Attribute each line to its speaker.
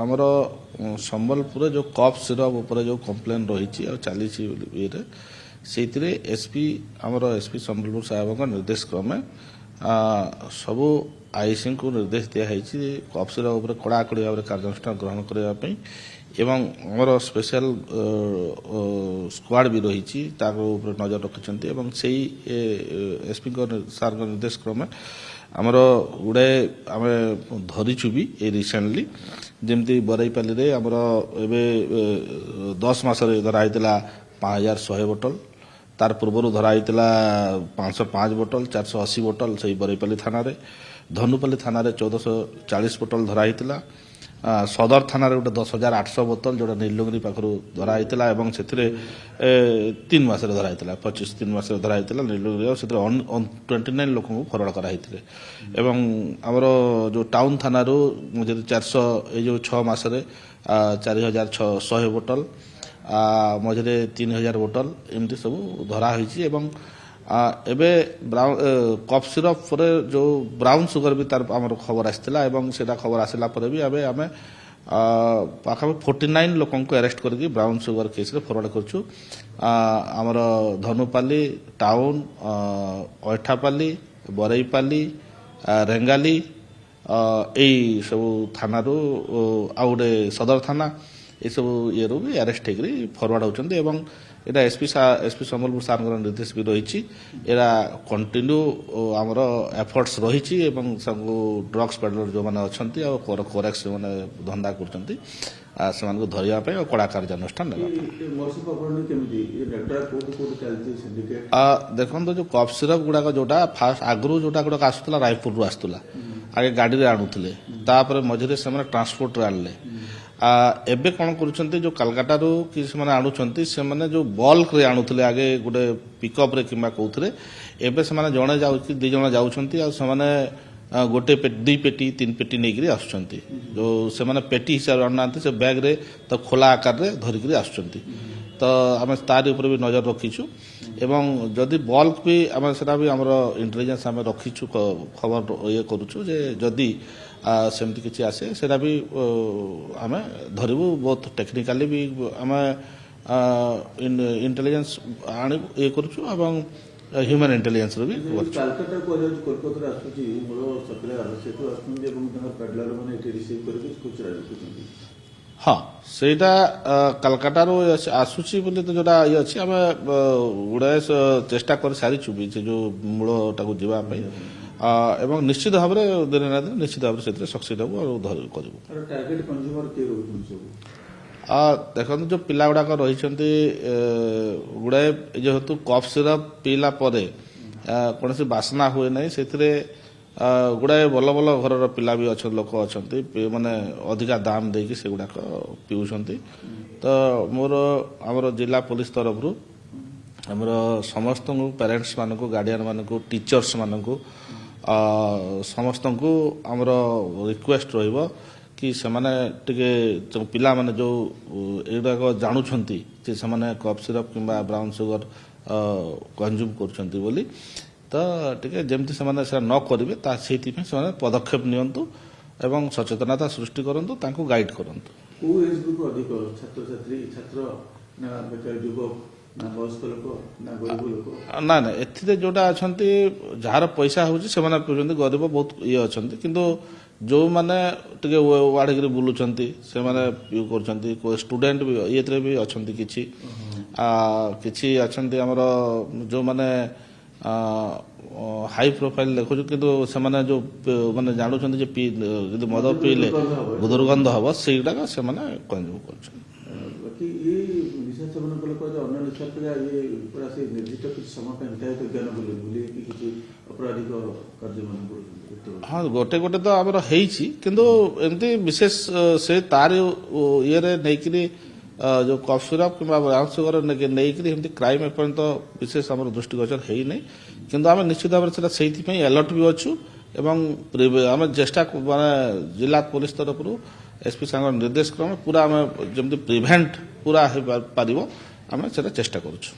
Speaker 1: ଆମର ସମ୍ବଲପୁରରେ ଯେଉଁ କଫ୍ ସିରପ ଉପରେ ଯେଉଁ କମ୍ପ୍ଲେନ୍ ରହିଛି ଆଉ ଚାଲିଛି ଇଏରେ ସେଇଥିରେ ଆମର ଏସ୍ପି ସମ୍ବଲପୁର ସାହେବଙ୍କ ନିର୍ଦ୍ଦେଶ କ୍ରମେ ସବୁ ଆଇସିଙ୍କୁ ନିର୍ଦ୍ଦେଶ ଦିଆହେଇଛି କଫ୍ ସିରପ ଉପରେ କଡ଼ାକଡ଼ି ଭାବରେ କାର୍ଯ୍ୟାନୁଷ୍ଠାନ ଗ୍ରହଣ କରିବା ପାଇଁ ଏବଂ ଆମର ସ୍ପେଶାଲ ସ୍କ୍ୱାଡ୍ ବି ରହିଛି ତାଙ୍କ ଉପରେ ନଜର ରଖିଛନ୍ତି ଏବଂ ସେଇ ଏସ୍ପିଙ୍କ ସାର୍ଙ୍କ ନିର୍ଦ୍ଦେଶ କ୍ରମେ ଆମର ଗୁଡ଼ାଏ ଆମେ ଧରିଛୁ ବି ଏ ରିସେଣ୍ଟଲି ଯେମିତି ବରେଇପାଲିରେ ଆମର ଏବେ 10 ମାସରେ ଧରା ହେଇଥିଲା 5100 ବୋଟଲ ତାର ପୂର୍ବରୁ ଧରା ହେଇଥିଲା 505 ବୋଟଲ 480 ବୋଟଲ ସେଇ ବରେଇପାଲି ଥାନାରେ ଧନୁପାଲି ଥାନାରେ 1440 ବୋଟଲ ଧରା ହେଇଥିଲା ସଦର ଥାନାରେ ଗୋଟେ 10,800 ବୋତଲ ଯୋଉଟା ନୀଲଗିରି ପାଖରୁ ଧରା ହେଇଥିଲା ଏବଂ ସେଥିରେ 3 ମାସରେ ଧରା ହେଇଥିଲା 3 ମାସରେ ଧରା ହେଇଥିଲା ନୀଲଗିରି ଆଉ ସେଥିରେ 29 ଲୋକଙ୍କୁ ଫରୱାର୍ଡ କରାହେଇଥିଲେ ଏବଂ ଆମର ଯୋଉ ଟାଉନ ଥାନାରୁ ଯଦି 400 ଏଇ ଯୋଉ 6 ମାସରେ 4,100 ବୋଟଲ ମଝିରେ 3,000 ବୋଟଲ ଏମିତି ସବୁ ଧରା ହୋଇଛି ଏବଂ ଏବେ କଫ୍ ସିରପରେ ଯେଉଁ ବ୍ରାଉନ୍ ସୁଗର ବି ତାର ଆମର ଖବର ଆସିଥିଲା ଏବଂ ସେଇଟା ଖବର ଆସିଲା ପରେ ବି ଆମେ ପାଖାପାଖି 49 ଲୋକଙ୍କୁ ଆରେଷ୍ଟ କରିକି ବ୍ରାଉନ୍ ସୁଗର କେସ୍ରେ ଫରୱାର୍ଡ କରୁଛୁ ଆମର ଧନୁପାଲି ଟାଉନ ଅଇଠାପାଲି ବରେଇପାଲି ରେଙ୍ଗାଲି ଏଇ ସବୁ ଥାନାରୁ ଆଉ ଗୋଟେ ସଦର ଥାନା ଏସବୁ ଇଏରୁ ବି ଆରେଷ୍ଟ ହେଇକରି ଫରୱାର୍ଡ ହେଉଛନ୍ତି ଏବଂ এটা এসপি সম্বলপুর সারଙ୍କର ନିର୍ଦ୍ଦେଶ ବି ରହିଛି ଏରା କଣ୍ଟିନ୍ୟୁ ଆମର ଏଫର୍ଟସ ରହିଛି ଏବଂ ସବୁ ଡ୍ରଗ୍ସ ପେଡଲର ଯେଉଁମାନେ ଅଛନ୍ତି ଆଉ କୋରେକ୍ସ ଯେଉଁମାନେ ଧନ୍ଦା କରୁଛନ୍ତି ସେମାନଙ୍କୁ ଧରିବା ପାଇଁ ଆଉ କଡ଼ା କାର୍ଯ୍ୟାନୁଷ୍ଠାନ ନେବା ପାଇଁ ଦେଖନ୍ତୁ ଯେଉଁ କଫ୍ ସିରପ ଗୁଡ଼ାକ ଯେଉଁଟା ଫାଷ୍ଟ ଆଗରୁ ଯେଉଁଟା ଗୁଡ଼ାକ ଆସୁଥିଲା ରାୟପୁରରୁ ଆସୁଥିଲା ଆଗେ ଗାଡ଼ିରେ ଆଣୁଥିଲେ ତାପରେ ମଝିରେ ସେମାନେ ଟ୍ରାନ୍ସପୋର୍ଟରେ ଆଣିଲେ ଏବେ କ'ଣ କରୁଛନ୍ତି ଯେଉଁ କାଲକାଟାରୁ କି ସେମାନେ ଆଣୁଛନ୍ତି ସେମାନେ ଯେଉଁ ବଲ୍କରେ ଆଣୁଥିଲେ ଆଗେ ଗୋଟେ ପିକଅପ୍ରେ କିମ୍ବା କେଉଁଥିରେ ଏବେ ସେମାନେ ଜଣେ ଯାଉଛି 2 ଜଣ ଯାଉଛନ୍ତି ଆଉ ସେମାନେ ଗୋଟେ 2 ପେଟି 3 ପେଟି ନେଇକରି ଆସୁଛନ୍ତି ଯେଉଁ ସେମାନେ ପେଟି ହିସାବରେ ଆଣୁନାହାନ୍ତି ସେ ବ୍ୟାଗ୍ରେ ତ ଖୋଲା ଆକାରରେ ଧରିକିରି ଆସୁଛନ୍ତି ତ ଆମେ ତାରି ଉପରେ ବି ନଜର ରଖିଛୁ ଏବଂ ଯଦି ବଲ୍କ ବି ଆମେ ସେଟା ବି ଆମର ଇଣ୍ଟେଲିଜେନ୍ସ ଆମେ ରଖିଛୁ ଖବର ଇଏ କରୁଛୁ ଯେ ଯଦି ସେମିତି କିଛି ଆସେ ସେଟା ବି ଆମେ ଧରିବୁ ବହୁତ ଟେକ୍ନିକାଲି ବି ଆମେ ଇଣ୍ଟେଲିଜେନ୍ସ ଆଣି ଇଏ କରୁଛୁ ଏବଂ ହ୍ୟୁମାନ୍ ଇଣ୍ଟେଲିଜେନ୍ସର ବି ହଁ ସେଇଟା କାଲକାଟାରୁ ଆସୁଛି ବୋଲି ତ ଯୋଉଟା ଇଏ ଅଛି ଆମେ ଗୁଡ଼ାଏ ଚେଷ୍ଟା କରି ସାରିଛୁ ବି ସେ ଯେଉଁ ମୂଳଟାକୁ ଯିବା ପାଇଁ ଏବଂ ନିଶ୍ଚିତ ଭାବରେ ଦିନେ ନା ଦିନେ ନିଶ୍ଚିତ ଭାବରେ ସେଥିରେ ସକ୍ସିଡ୍ ହେବୁ ଆଉ କରିବୁ ଦେଖନ୍ତୁ ଯେଉଁ ପିଲା ଗୁଡ଼ାକ ରହିଛନ୍ତି ଗୁଡ଼ାଏ ଯେହେତୁ କଫ୍ ସିରପ ପିଇଲା ପରେ କୌଣସି ବାସ୍ନା ହୁଏ ନାହିଁ ସେଥିରେ ଗୁଡ଼ାଏ ଭଲ ଭଲ ଘରର ପିଲା ବି ଅଛନ୍ତି ଲୋକ ଅଛନ୍ତି ମାନେ ଅଧିକା ଦାମ ଦେଇକି ସେଗୁଡ଼ାକ ପିଉଛନ୍ତି ତ ଆମର ଜିଲ୍ଲା ପୋଲିସ ତରଫରୁ ଆମର ସମସ୍ତଙ୍କୁ ପ୍ୟାରେଣ୍ଟସ୍ ମାନଙ୍କୁ ଗାର୍ଡିଆନ୍ ମାନଙ୍କୁ ଟିଚର୍ସ ମାନଙ୍କୁ ସମସ୍ତଙ୍କୁ ଆମର ରିକ୍ୱେଷ୍ଟ ରହିବ କି ସେମାନେ ଟିକେ ପିଲାମାନେ ଯେଉଁ ଏଗୁଡ଼ାକ ଜାଣୁଛନ୍ତି ଯେ ସେମାନେ କଫ୍ ସିରପ କିମ୍ବା ବ୍ରାଉନ୍ ସୁଗର କନଜ୍ୟୁମ୍ କରୁଛନ୍ତି ବୋଲି ତ ଟିକେ ଯେମିତି ସେମାନେ ସେଟା ନ କରିବେ ତା ସେଇଥିପାଇଁ ସେମାନେ ପଦକ୍ଷେପ ନିଅନ୍ତୁ ଏବଂ ସଚେତନତା ସୃଷ୍ଟି କରନ୍ତୁ ତାଙ୍କୁ ଗାଇଡ୍ କରନ୍ତୁ ନା ନା ଏଥିରେ ଯୋଉଟା ଅଛନ୍ତି ଯାହାର ପଇସା ହେଉଛି ସେମାନେ ପିଉଛନ୍ତି ଗରିବ ବହୁତ ଇଏ ଅଛନ୍ତି କିନ୍ତୁ ଯେଉଁମାନେ ଟିକେ ୱାଢ଼ିକିରି ବୁଲୁଛନ୍ତି ସେମାନେ କରୁଛନ୍ତି ଷ୍ଟୁଡେଣ୍ଟ ବି ଇଏଥିରେ ବି ଅଛନ୍ତି କିଛି ଅଛନ୍ତି ଆମର ଯେଉଁମାନେ ହାଇ ପ୍ରୋଫାଇଲ ଦେଖୁଛୁ କିନ୍ତୁ ସେମାନେ ଯେଉଁ ମାନେ ଜାଣୁଛନ୍ତି ଯେ ଯଦି ମଦ ପିଇଲେ ଦୁର୍ଗନ୍ଧ ହବ ସେଇଗୁଡ଼ାକ ସେମାନେ କନଜ୍ୟୁମ୍ କରୁଛନ୍ତି ହଁ ଗୋଟେ ତ ଆମର ହେଇଛି କିନ୍ତୁ ଏମିତି ବିଶେଷ ସେ ତାର ଇଏରେ ନେଇକିରି ଯେଉଁ କଫ୍ ସିରପ କିମ୍ବା ବ୍ରାଉନ୍ ସୁଗର ନେଇକିରି ଏମିତି କ୍ରାଇମ୍ ଏପର୍ଯ୍ୟନ୍ତ ବିଶେଷ ଆମର ଦୃଷ୍ଟିଗୋଚର ହେଇନାହିଁ କିନ୍ତୁ ଆମେ ନିଶ୍ଚିତ ଭାବରେ ସେଟା ସେଇଥିପାଇଁ ଆଲର୍ଟ ବି ଅଛୁ ଏବଂ ଆମେ ଚେଷ୍ଟା ମାନେ ଜିଲ୍ଲା ପୋଲିସ ତରଫରୁ ଏସ୍ପି ସାଙ୍ଗର ନିର୍ଦ୍ଦେଶ କ୍ରମେ ପୁରା ଆମେ ଯେମିତି ପ୍ରିଭେଣ୍ଟ ପୁରା ହେଇପାରିବ ଆମେ ସେଟା ଚେଷ୍ଟା କରୁଛୁ